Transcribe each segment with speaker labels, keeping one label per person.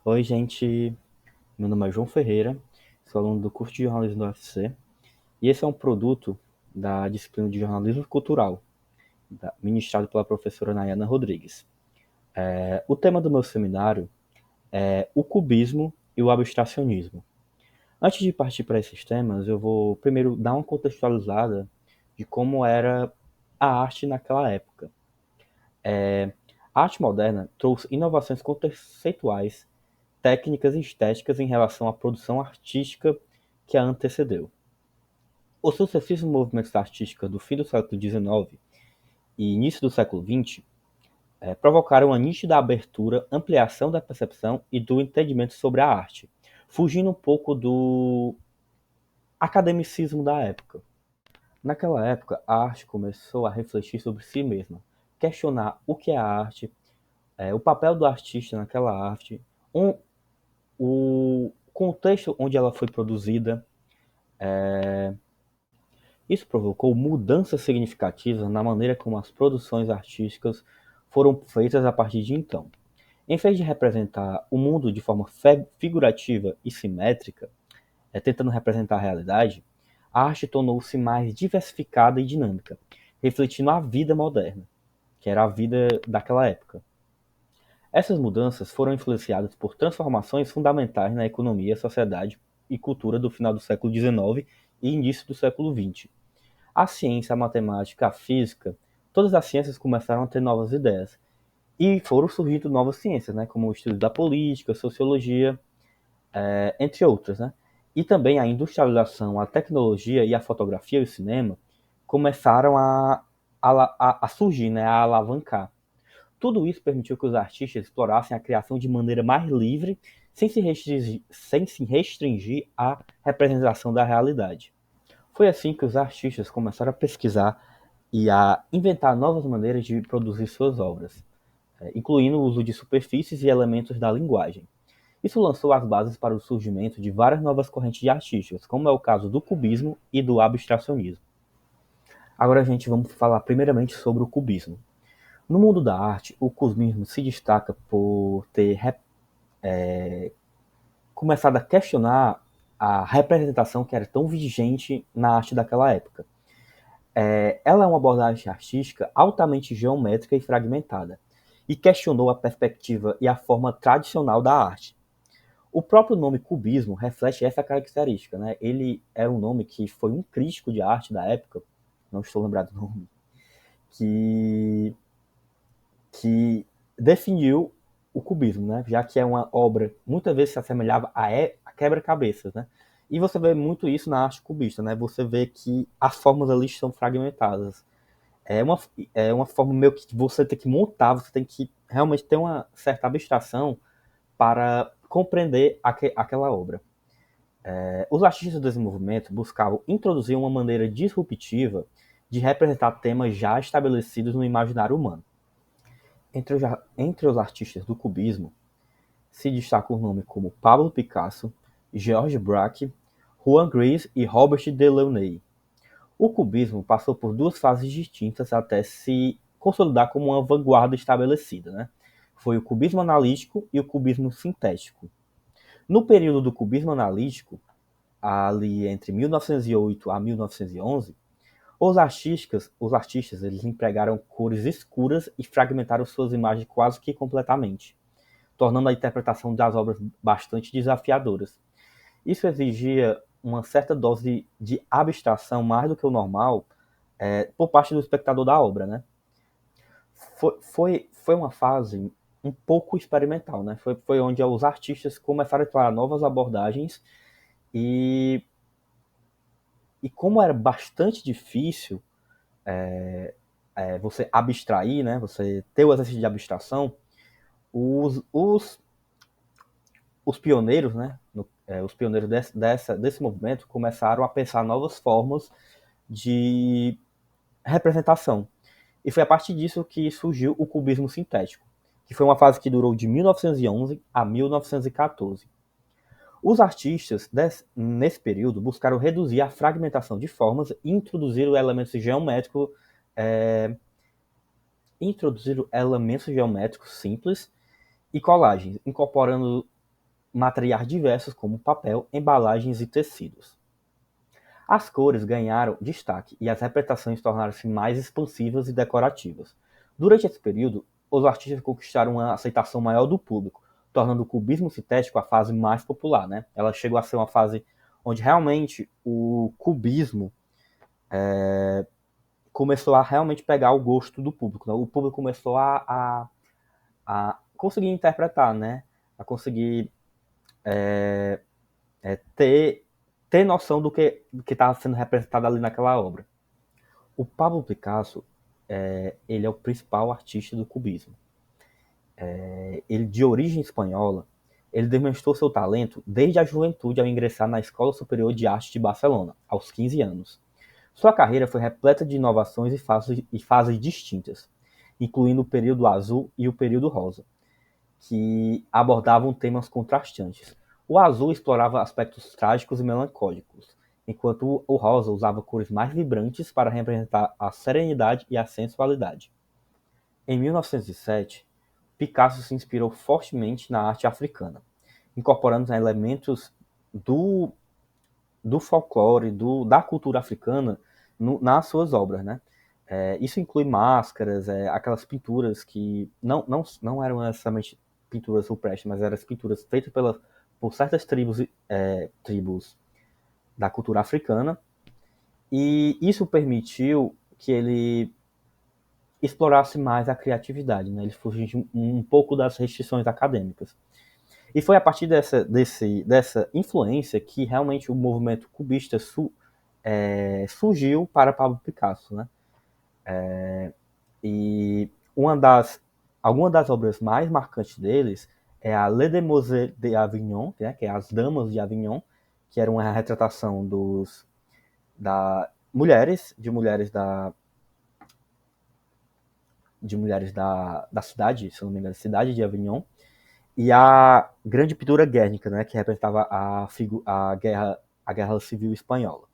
Speaker 1: Oi, gente. Meu nome é João Ferreira, sou aluno do curso de jornalismo do UFC e esse é um produto da disciplina de jornalismo cultural, ministrado pela professora Nayana Rodrigues. O tema do meu seminário é o cubismo e o abstracionismo. Antes de partir para esses temas, eu vou primeiro dar uma contextualizada de como era a arte naquela época. A arte moderna trouxe inovações conceituais, técnicas e estéticas em relação à produção artística que a antecedeu. Os sucessivos movimentos artísticos do fim do século XIX e início do século XX provocaram uma nítida abertura, ampliação da percepção e do entendimento sobre a arte, fugindo um pouco do academicismo da época. Naquela época, a arte começou a refletir sobre si mesma, questionar o que é a arte, o papel do artista naquela arte, o contexto onde ela foi produzida. Isso provocou mudanças significativas na maneira como as produções artísticas foram feitas a partir de então. Em vez de representar o mundo de forma figurativa e simétrica, tentando representar a realidade, a arte tornou-se mais diversificada e dinâmica, refletindo a vida moderna, que era a vida daquela época. Essas mudanças foram influenciadas por transformações fundamentais na economia, sociedade e cultura do final do século XIX e início do século XX. A ciência, a matemática, a física, todas as ciências começaram a ter novas ideias. E foram surgindo novas ciências, né, como o estudo da política, sociologia, entre outras. Né? E também a industrialização, a tecnologia e a fotografia e o cinema começaram a surgir, né, a alavancar. Tudo isso permitiu que os artistas explorassem a criação de maneira mais livre, sem se restringir à representação da realidade. Foi assim que os artistas começaram a pesquisar e a inventar novas maneiras de produzir suas obras, incluindo o uso de superfícies e elementos da linguagem. Isso lançou as bases para o surgimento de várias novas correntes de artistas, como é o caso do cubismo e do abstracionismo. Agora a gente vamos falar primeiramente sobre o cubismo. No mundo da arte, o cubismo se destaca por ter começado a questionar a representação que era tão vigente na arte daquela época. Ela é uma abordagem artística altamente geométrica e fragmentada, e questionou a perspectiva e a forma tradicional da arte. O próprio nome cubismo reflete essa característica. Né? Ele é um nome que foi um crítico de arte da época, não estou lembrado do nome, que, que definiu o cubismo, né? Já que é uma obra muitas vezes se assemelhava a quebra-cabeças. Né? E você vê muito isso na arte cubista. Né? Você vê que as formas ali estão fragmentadas. É uma, é uma forma meio que você tem que montar, você tem que realmente ter uma certa abstração para compreender aquela obra. Os artistas desse movimento buscavam introduzir uma maneira disruptiva de representar temas já estabelecidos no imaginário humano. Entre os artistas do cubismo, se destacam nomes como Pablo Picasso, Georges Braque, Juan Gris e Robert Delaunay. O cubismo passou por duas fases distintas até se consolidar como uma vanguarda estabelecida. Né? Foi o cubismo analítico e o cubismo sintético. No período do cubismo analítico, ali entre 1908 a 1911, os artistas eles empregaram cores escuras e fragmentaram suas imagens quase que completamente, tornando a interpretação das obras bastante desafiadoras. Isso exigia uma certa dose de abstração mais do que o normal por parte do espectador da obra, né? Foi uma fase um pouco experimental, né? Foi onde os artistas começaram a explorar novas abordagens e, e como era bastante difícil você abstrair, né? Você ter o exercício de abstração, os, os, os pioneiros, né? Os pioneiros desse movimento começaram a pensar novas formas de representação. E foi a partir disso que surgiu o cubismo sintético, que foi uma fase que durou de 1911 a 1914. Os artistas, nesse período, buscaram reduzir a fragmentação de formas e é, introduziram elementos geométricos simples e colagens, incorporando materiais diversos como papel, embalagens e tecidos. As cores ganharam destaque e as representações tornaram-se mais expansivas e decorativas. Durante esse período, os artistas conquistaram uma aceitação maior do público, tornando o cubismo sintético a fase mais popular, né? Ela chegou a ser uma fase onde realmente o cubismo começou a realmente pegar o gosto do público, né? O público começou a conseguir interpretar, né? A conseguir ter, ter noção do que estava sendo representado ali naquela obra. O Pablo Picasso, ele é o principal artista do cubismo. Ele, de origem espanhola, ele demonstrou seu talento desde a juventude ao ingressar na Escola Superior de Arte de Barcelona, aos 15 anos. Sua carreira foi repleta de inovações e fases distintas, incluindo o período azul e o período rosa, que abordavam temas contrastantes. O azul explorava aspectos trágicos e melancólicos, enquanto o rosa usava cores mais vibrantes para representar a serenidade e a sensualidade. Em 1907, Picasso se inspirou fortemente na arte africana, incorporando elementos do, do folclore, da cultura africana nas suas obras, né? Isso inclui máscaras, aquelas pinturas que não eram necessariamente pinturas rupestres, mas eram as pinturas feitas por certas tribos da cultura africana, e isso permitiu que ele explorasse mais a criatividade, né? Ele fugiu um pouco das restrições acadêmicas. E foi a partir dessa influência que realmente o movimento cubista surgiu para Pablo Picasso, né? E algumas das obras mais marcantes deles é a Les Demoiselles d'Avignon, né, que é As Damas de Avignon, que era uma retratação de mulheres da cidade, se não me engano, cidade de Avignon, e a grande pintura Guernica, né, que representava a guerra civil espanhola.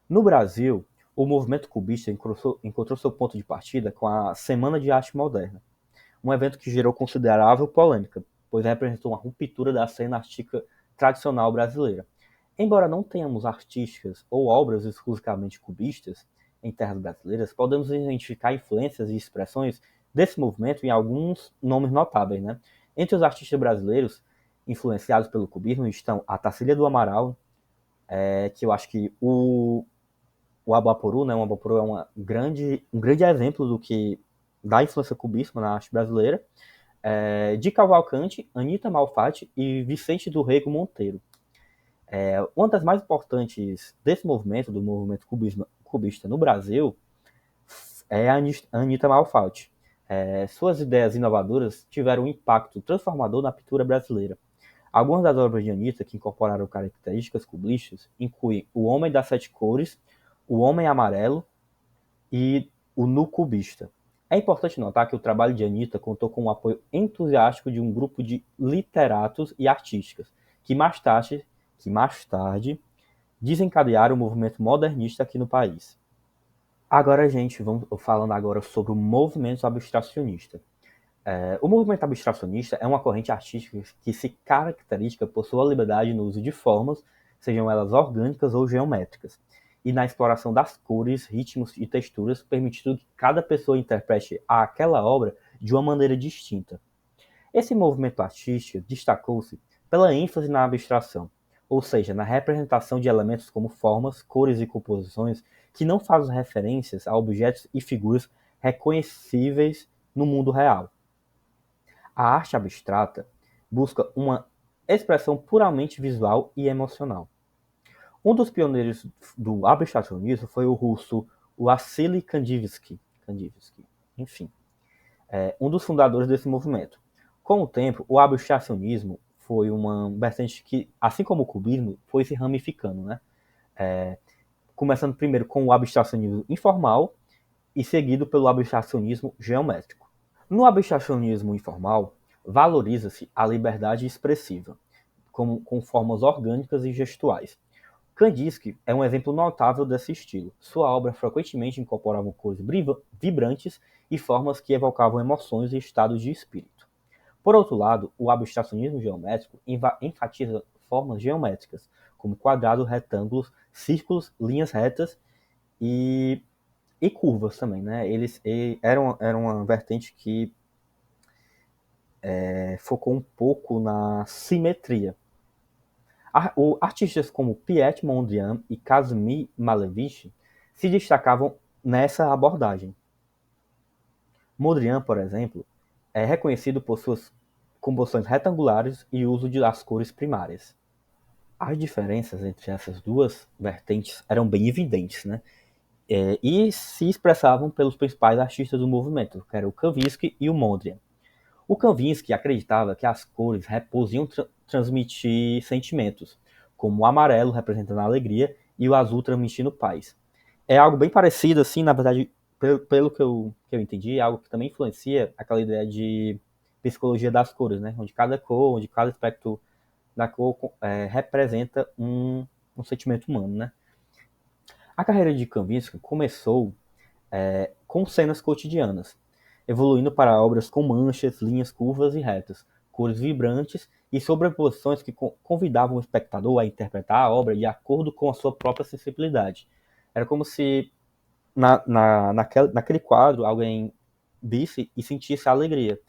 Speaker 1: No Brasil, o movimento cubista encontrou seu ponto de partida com a Semana de Arte Moderna, um evento que gerou considerável polêmica, pois representou uma ruptura da cena artística tradicional brasileira. Embora não tenhamos artísticas ou obras exclusivamente cubistas em terras brasileiras, podemos identificar influências e expressões desse movimento em alguns nomes notáveis, né? Entre os artistas brasileiros influenciados pelo cubismo estão a Tarsila do Amaral, que eu acho que o Abaporu, né? O Abaporu é um grande exemplo da influência cubista na arte brasileira, de Cavalcante, Anita Malfatti e Vicente do Rego Monteiro. Uma das mais importantes desse movimento, do movimento cubista no Brasil, é a Anita Malfatti. Suas ideias inovadoras tiveram um impacto transformador na pintura brasileira. Algumas das obras de Anita que incorporaram características cubistas incluem O Homem das Sete Cores, O Homem Amarelo e O Nu Cubista. É importante notar que o trabalho de Anita contou com o apoio entusiástico de um grupo de literatos e artistas, que mais tarde desencadearam o movimento modernista aqui no país. Agora, gente, vamos falando agora sobre o movimento abstracionista. O movimento abstracionista é uma corrente artística que se caracteriza por sua liberdade no uso de formas, sejam elas orgânicas ou geométricas, e na exploração das cores, ritmos e texturas, permitindo que cada pessoa interprete aquela obra de uma maneira distinta. Esse movimento artístico destacou-se pela ênfase na abstração, ou seja, na representação de elementos como formas, cores e composições que não fazem referências a objetos e figuras reconhecíveis no mundo real. A arte abstrata busca uma expressão puramente visual e emocional. Um dos pioneiros do abstracionismo foi o russo Wassily Kandinsky, enfim, um dos fundadores desse movimento. Com o tempo, o abstracionismo foi uma vertente que, assim como o cubismo, foi se ramificando, né? Começando primeiro com o abstracionismo informal e seguido pelo abstracionismo geométrico. No abstracionismo informal, valoriza-se a liberdade expressiva, com formas orgânicas e gestuais. Kandinsky é um exemplo notável desse estilo. Sua obra frequentemente incorporava cores vibrantes e formas que evocavam emoções e estados de espírito. Por outro lado, o abstracionismo geométrico enfatiza formas geométricas, como quadrados, retângulos, círculos, linhas retas e, e curvas também, né? Eram uma vertente que focou um pouco na simetria. Artistas como Piet Mondrian e Kazimir Malevich se destacavam nessa abordagem. Mondrian, por exemplo, é reconhecido por suas composições retangulares e uso das cores primárias. As diferenças entre essas duas vertentes eram bem evidentes, né? E se expressavam pelos principais artistas do movimento, que eram o Kandinsky e o Mondrian. O Kandinsky acreditava que as cores podiam transmitir sentimentos, como o amarelo representando a alegria e o azul transmitindo paz. É algo bem parecido, assim, na verdade, pelo que eu entendi, é algo que também influencia aquela ideia de psicologia das cores, né? Onde cada aspecto da cor representa um sentimento humano, né? A carreira de Kandinsky começou com cenas cotidianas, evoluindo para obras com manchas, linhas curvas e retas, cores vibrantes e sobreposições que convidavam o espectador a interpretar a obra de acordo com a sua própria sensibilidade. Era como se naquele quadro alguém visse e sentisse alegria.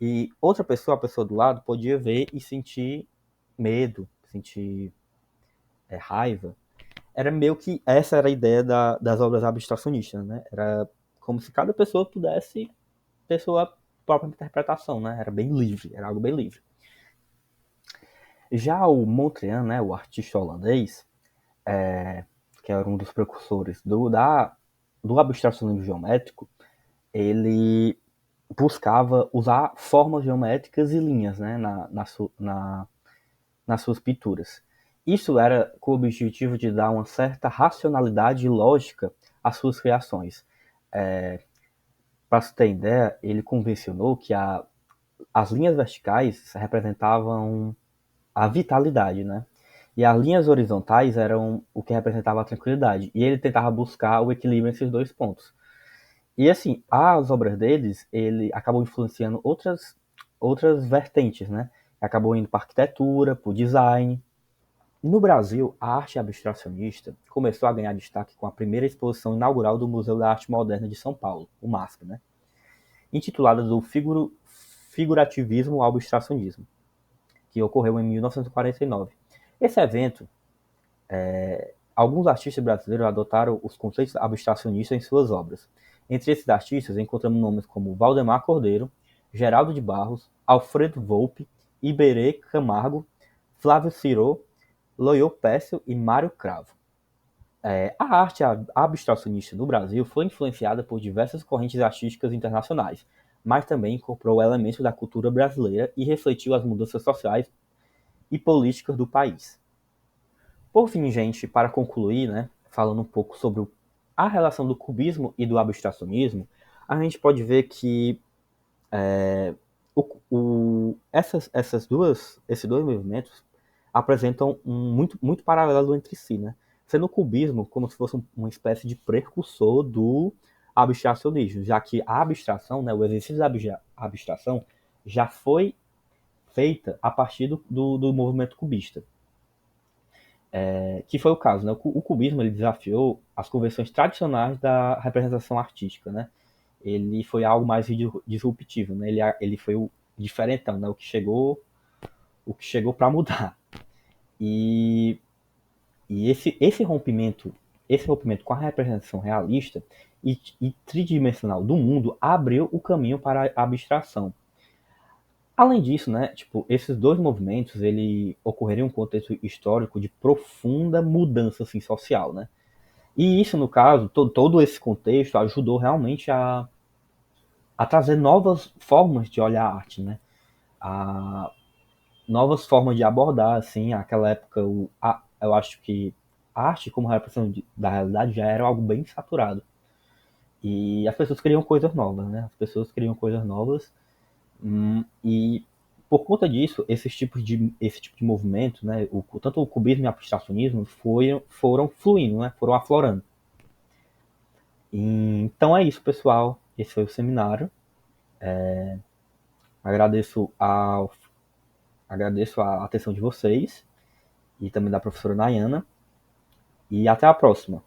Speaker 1: E outra pessoa, a pessoa do lado, podia ver e sentir medo, sentir raiva. Era meio que essa era a ideia das obras abstracionistas, né? Era como se cada pessoa pudesse ter sua própria interpretação, né? Era bem livre, era algo bem livre. Já o Mondrian, né, o artista holandês, que era um dos precursores do abstracionismo geométrico, ele buscava usar formas geométricas e linhas, né, nas suas pinturas. Isso era com o objetivo de dar uma certa racionalidade e lógica às suas criações. Para você ter ideia, ele convencionou que as linhas verticais representavam a vitalidade, né? E as linhas horizontais eram o que representava a tranquilidade. E ele tentava buscar o equilíbrio entre esses dois pontos. E assim, as obras deles, ele acabou influenciando outras vertentes, né? Acabou indo para arquitetura, para o design. No Brasil, a arte abstracionista começou a ganhar destaque com a primeira exposição inaugural do Museu da Arte Moderna de São Paulo, o MASP, né? Intitulada do Figurativismo ao Abstracionismo, que ocorreu em 1949. Esse evento, alguns artistas brasileiros adotaram os conceitos abstracionistas em suas obras. Entre esses artistas, encontramos nomes como Valdemar Cordeiro, Geraldo de Barros, Alfredo Volpi, Iberê Camargo, Flávio Ciro, Loyo Pécio e Mário Cravo. A arte abstracionista no Brasil foi influenciada por diversas correntes artísticas internacionais, mas também incorporou elementos da cultura brasileira e refletiu as mudanças sociais e políticas do país. Por fim, gente, para concluir, né, falando um pouco sobre a relação do cubismo e do abstracionismo, a gente pode ver que esses dois movimentos apresentam muito paralelo entre si, né? Sendo o cubismo como se fosse uma espécie de precursor do abstracionismo, já que a abstração, né, o exercício da abstração, já foi feita a partir do movimento cubista. Que foi o caso, né? O cubismo ele desafiou as convenções tradicionais da representação artística, né? Ele foi algo mais disruptivo, né? Ele foi o diferentão, né? O que chegou para mudar. E, esse rompimento com a representação realista e tridimensional do mundo abriu o caminho para a abstração. Além disso, né, tipo, esses dois movimentos ele ocorreram em um contexto histórico de profunda mudança assim, social, né? E isso, no caso, todo esse contexto ajudou realmente a trazer novas formas de olhar a arte, né? A novas formas de abordar, assim, aquela época, eu acho que a arte como representação da realidade já era algo bem saturado. E as pessoas queriam coisas novas, né? As pessoas queriam coisas novas. E por conta disso, esse tipo de movimento, né, tanto o cubismo e o abstracionismo foram fluindo, né, foram aflorando. Então é isso, pessoal. Esse foi o seminário. Agradeço agradeço a atenção de vocês e também da professora Nayana. E até a próxima.